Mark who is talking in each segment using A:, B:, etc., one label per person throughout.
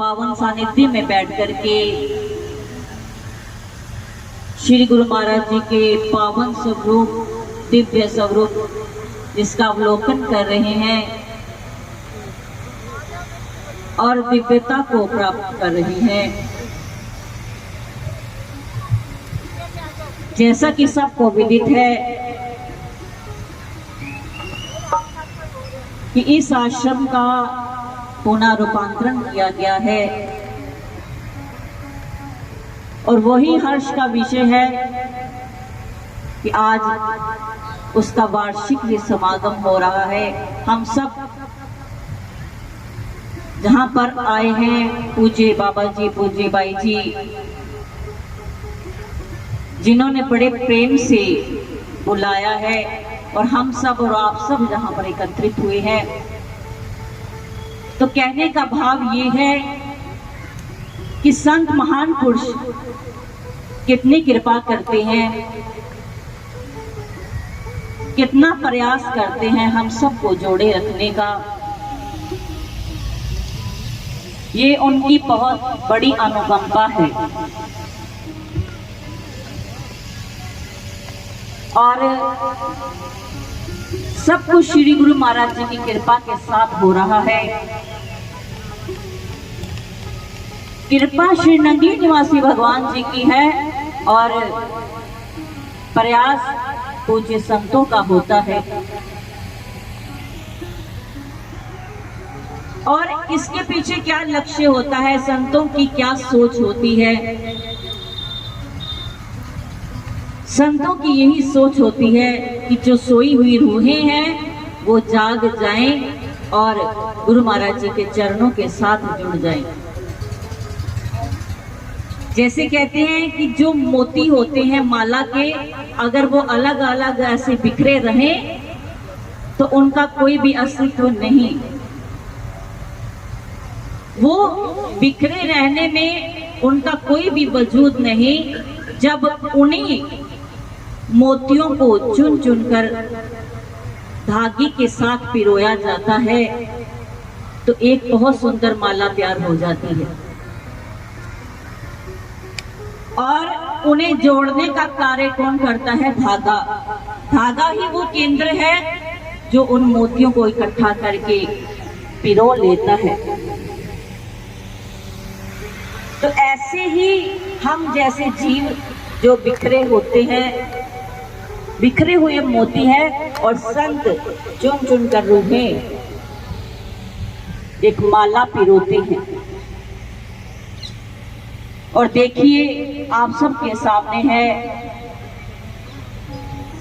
A: पावन सानिध्य में बैठ करके श्री गुरु महाराज जी के पावन स्वरूप, दिव्य स्वरूप जिसका अवलोकन कर रहे हैं और दिव्यता को प्राप्त कर रहे हैं। जैसा कि सबको विदित है कि इस आश्रम का पुनः रूपांतरण किया गया है और वही हर्ष का विषय है कि आज उसका वार्षिक ये समागम हो रहा है। हम सब जहां पर आए हैं, पूज्य बाबा जी, पूज्य बाई जी, जिन्होंने बड़े प्रेम से बुलाया है और हम सब और आप सब जहां पर एकत्रित हुए हैं, तो कहने का भाव ये है कि संत महान पुरुष कितनी कृपा करते हैं, कितना प्रयास करते हैं हम सबको जोड़े रखने का। ये उनकी बहुत बड़ी अनुकंपा है और सब कुछ श्री गुरु महाराज जी की कृपा के साथ हो रहा है। कृपा श्री नंदी निवासी भगवान जी की है और प्रयास पूज्य संतों का होता है। और इसके पीछे क्या लक्ष्य होता है, संतों की क्या सोच होती है? संतों की यही सोच होती है कि जो सोई हुई रूहें हैं वो जाग जाएं और गुरु महाराज जी के चरणों के साथ जुड़ जाएं। जैसे कहते हैं कि जो मोती होते हैं माला के, अगर वो अलग अलग ऐसे बिखरे रहें तो उनका कोई भी अस्तित्व नहीं। वो बिखरे रहने में उनका कोई भी वजूद नहीं। जब उन्हीं मोतियों को चुन चुन कर धागे के साथ पिरोया जाता है तो एक बहुत सुंदर माला तैयार हो जाती है और उन्हें जोड़ने का कार्य कौन करता है? धागा। धागा ही वो केंद्र है जो उन मोतियों को इकट्ठा करके पिरो लेता है। तो ऐसे ही हम जैसे जीव जो बिखरे होते हैं, बिखरे हुए मोती हैं और संत चुन चुन कर रूहें एक माला पिरोते हैं। और देखिए आप सबके सामने है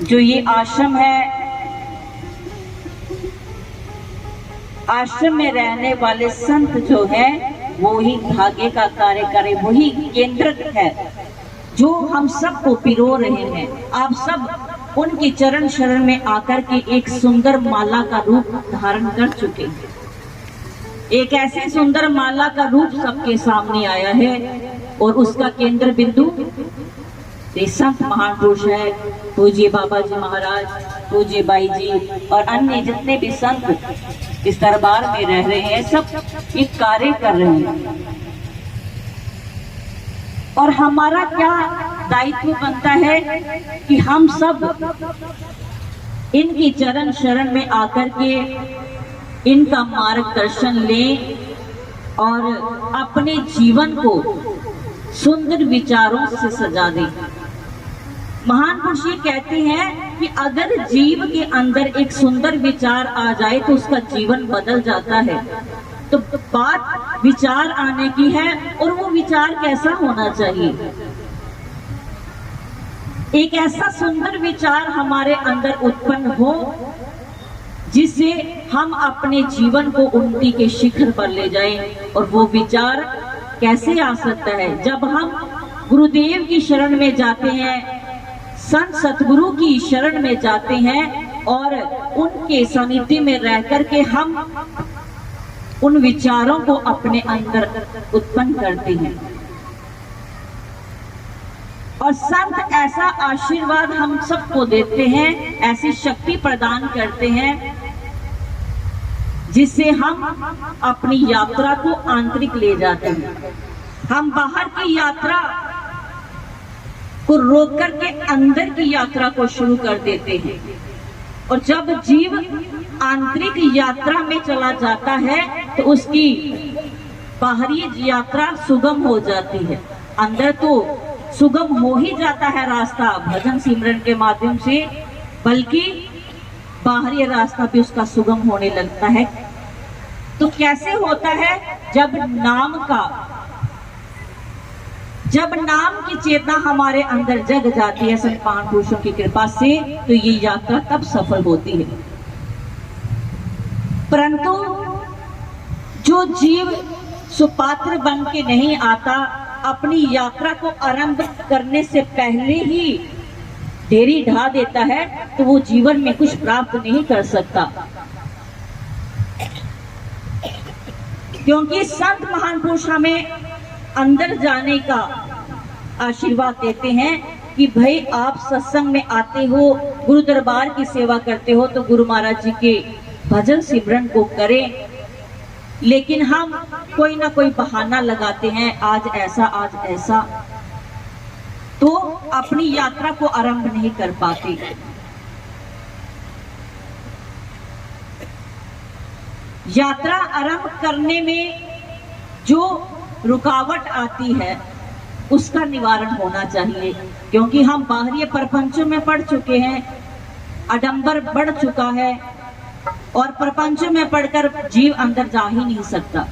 A: जो ये आश्रम है, आश्रम में रहने वाले संत जो है वो ही धागे का कार्य करे, वही केंद्र है जो हम सबको पिरो रहे हैं। आप सब उनके चरण शरण में आकर के एक सुंदर माला का रूप धारण कर चुके हैं। एक ऐसी सुंदर माला का रूप सबके सामने आया है और उसका केंद्र बिंदु संत महान पुरुष है, पूज्य बाबा जी महाराज, पूज्य बाई जी और अन्य जितने भी संत इस दरबार में रह रहे हैं, सब एक कार्य कर रहे हैं। और हमारा क्या दायित्व बनता है कि हम सब इनकी चरण शरण में आकर के इनका मार्गदर्शन लें और अपने जीवन को सुंदर विचारों से सजा दें। महान पुरुष ये कहते हैं कि अगर जीव के अंदर एक सुंदर विचार आ जाए तो उसका जीवन बदल जाता है। तो बात विचार आने की है और वो विचार कैसा होना चाहिए? एक ऐसा सुंदर विचार हमारे अंदर उत्पन्न हो जिससे हम अपने जीवन को उन्नति के शिखर पर ले जाएं। और वो विचार कैसे आ सकता है? जब हम गुरुदेव की शरण में जाते हैं, संत सतगुरु की शरण में जाते हैं और उनके सानिध्य में रह करके हम उन विचारों को अपने अंदर उत्पन्न करते हैं। और संत ऐसा आशीर्वाद हम सबको देते हैं, ऐसी शक्ति प्रदान करते हैं जिससे हम अपनी यात्रा को आंतरिक ले जाते हैं। हम बाहर की यात्रा को रोक करके अंदर की यात्रा को शुरू कर देते हैं, और जब जीव आंतरिक यात्रा में चला जाता है तो उसकी बाहरी यात्रा सुगम हो जाती है। अंदर तो सुगम हो ही जाता है रास्ता भजन सिमरन के माध्यम से, बल्कि बाहरी रास्ता भी उसका सुगम होने लगता है। तो कैसे होता है? जब नाम की चेतना हमारे अंदर जग जाती है संत महापुरुषों की कृपा से, तो ये यात्रा तब सफल होती है। परंतु जो जीव सुपात्र बन के नहीं आता, अपनी यात्रा को आरंभ करने से पहले ही ढेरी ढा देता है, तो वो जीवन में कुछ प्राप्त नहीं कर सकता। क्योंकि संत महान पुरुष हमें अंदर जाने का आशीर्वाद देते हैं कि भाई आप सत्संग में आते हो, गुरु दरबार की सेवा करते हो, तो गुरु महाराज जी के भजन सिमरन को करें। लेकिन हम कोई ना कोई बहाना लगाते हैं, आज ऐसा आज ऐसा, तो अपनी यात्रा को आरंभ नहीं कर पाते। यात्रा आरंभ करने में जो रुकावट आती है उसका निवारण होना चाहिए, क्योंकि हम बाहरी प्रपंचों में पड़ चुके हैं, आडंबर बढ़ चुका है, और प्रपंचों में पढ़कर जीव अंदर जा ही नहीं सकता।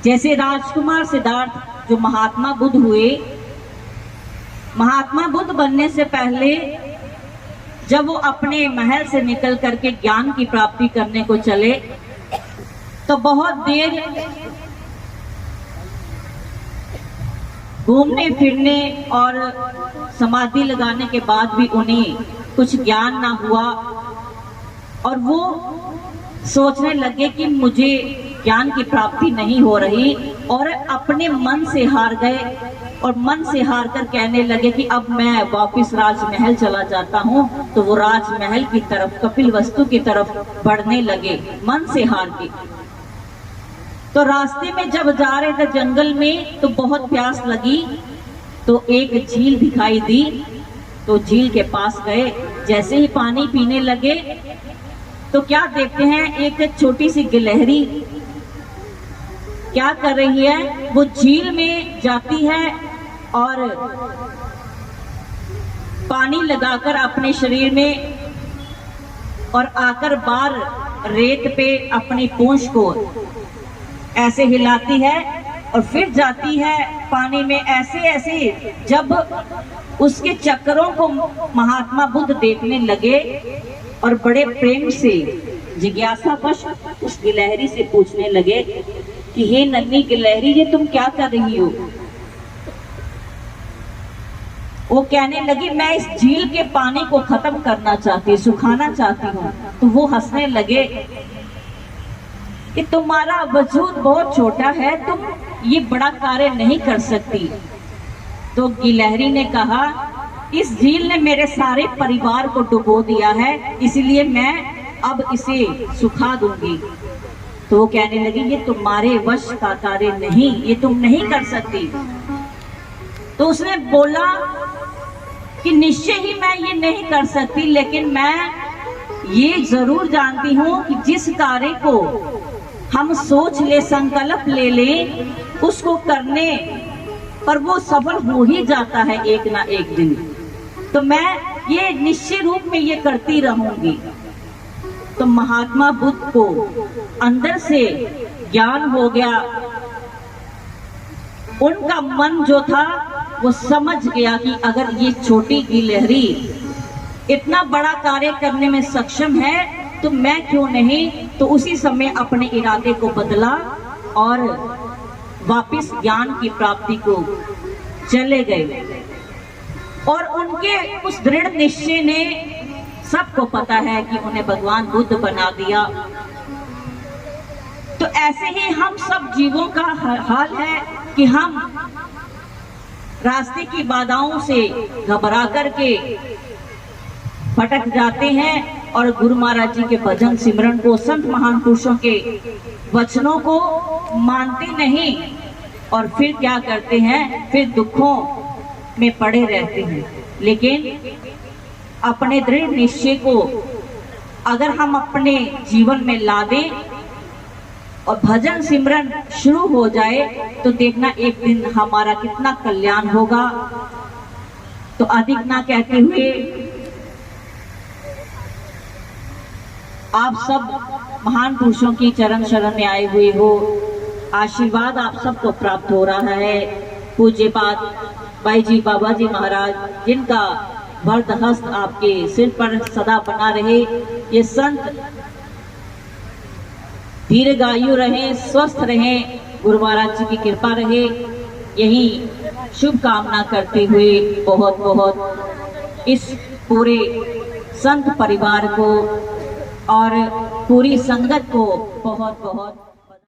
A: जैसे राजकुमार सिद्धार्थ जो महात्मा बुद्ध हुए, महात्मा बुद्ध बनने से पहले जब वो अपने महल से निकल करके ज्ञान की प्राप्ति करने को चले, तो बहुत देर घूमने फिरने और समाधि लगाने के बाद भी उन्हें कुछ ज्ञान ना हुआ, और वो सोचने लगे कि मुझे ज्ञान की प्राप्ति नहीं हो रही, और अपने मन से हार गए, और मन से हार कर कहने लगे कि अब मैं वापस राजमहल चला जाता हूँ। तो वो राजमहल की तरफ, कपिलवस्तु की तरफ बढ़ने लगे मन से हार के। तो रास्ते में जब जा रहे थे जंगल में, तो बहुत प्यास लगी, तो एक झील दिखाई दी, तो झील के पास गए। जैसे ही पानी पीने लगे तो क्या देखते हैं, एक छोटी सी गिलहरी क्या कर रही है, वो झील में जाती है और पानी लगाकर अपने शरीर में, और आकर बाहर रेत पे अपनी पूंछ को ऐसे हिलाती है, और फिर जाती है पानी में ऐसे ऐसे। जब उसके चक्करों को महात्मा बुद्ध देखने लगे, और बड़े प्रेम से जिज्ञासावश उस गिलहरी से पूछने लगे कि हे नन्ही गिलहरी, ये तुम क्या कर रही हो? वो कहने लगी, मैं इस झील के पानी को खत्म करना चाहती हूँ, सुखाना चाहती हूँ। तो वो हंसने लगे कि तुम्हारा वजूद बहुत छोटा है, तुम ये बड़ा कार्य नहीं कर सकती। तो गिलहरी ने कहा, इस झील ने मेरे सारे परिवार को डुबो दिया है, इसलिए मैं अब इसे सुखा दूंगी। तो वो कहने लगी, ये तुम्हारे वश का कार्य नहीं, ये तुम नहीं कर सकती। तो उसने बोला कि निश्चय ही मैं ये नहीं कर सकती, लेकिन मैं ये जरूर जानती हूँ कि जिस कार्य को हम सोच ले, संकल्प ले लें, उसको करने पर वो सफल हो ही जाता है एक ना एक दिन। तो मैं ये निश्चय रूप में ये करती रहूंगी। तो महात्मा बुद्ध को अंदर से ज्ञान हो गया, उनका मन जो था वो समझ गया कि अगर ये छोटी गिलहरी इतना बड़ा कार्य करने में सक्षम है, तो मैं क्यों नहीं। तो उसी समय अपने इरादे को बदला और वापस ज्ञान की प्राप्ति को चले गए। और उनके उस दृढ़ निश्चय ने, सबको पता है कि उन्हें भगवान बुद्ध बना दिया। तो ऐसे ही हम सब जीवों का हाल है कि हम रास्ते की बाधाओं से घबरा करके भटक जाते हैं और गुरु महाराज जी के भजन सिमरन को, संत महान पुरुषों के वचनों को मानते नहीं और फिर क्या करते हैं, फिर दुखों में पड़े रहते हैं। लेकिन अपने दृढ़ निश्चय को अगर हम अपने जीवन में ला दें और भजन सिमरन शुरू हो जाए तो देखना एक दिन हमारा कितना कल्याण होगा। तो अधिक ना कहते हुए आप सब महान पुरुषों की चरण शरण में आए हुए हो, आशीर्वाद आप सबको प्राप्त हो रहा है। पूज्य पाद भाई जी बाबा जी महाराज, जिनका वरद हस्त आपके सिर पर सदा बना रहे, ये संत दीर्घायु रहे, स्वस्थ रहे, गुरु महाराज जी की कृपा रहे, यही शुभ कामना करते हुए बहुत बहुत इस पूरे संत परिवार को और पूरी संगत को बहुत बहुत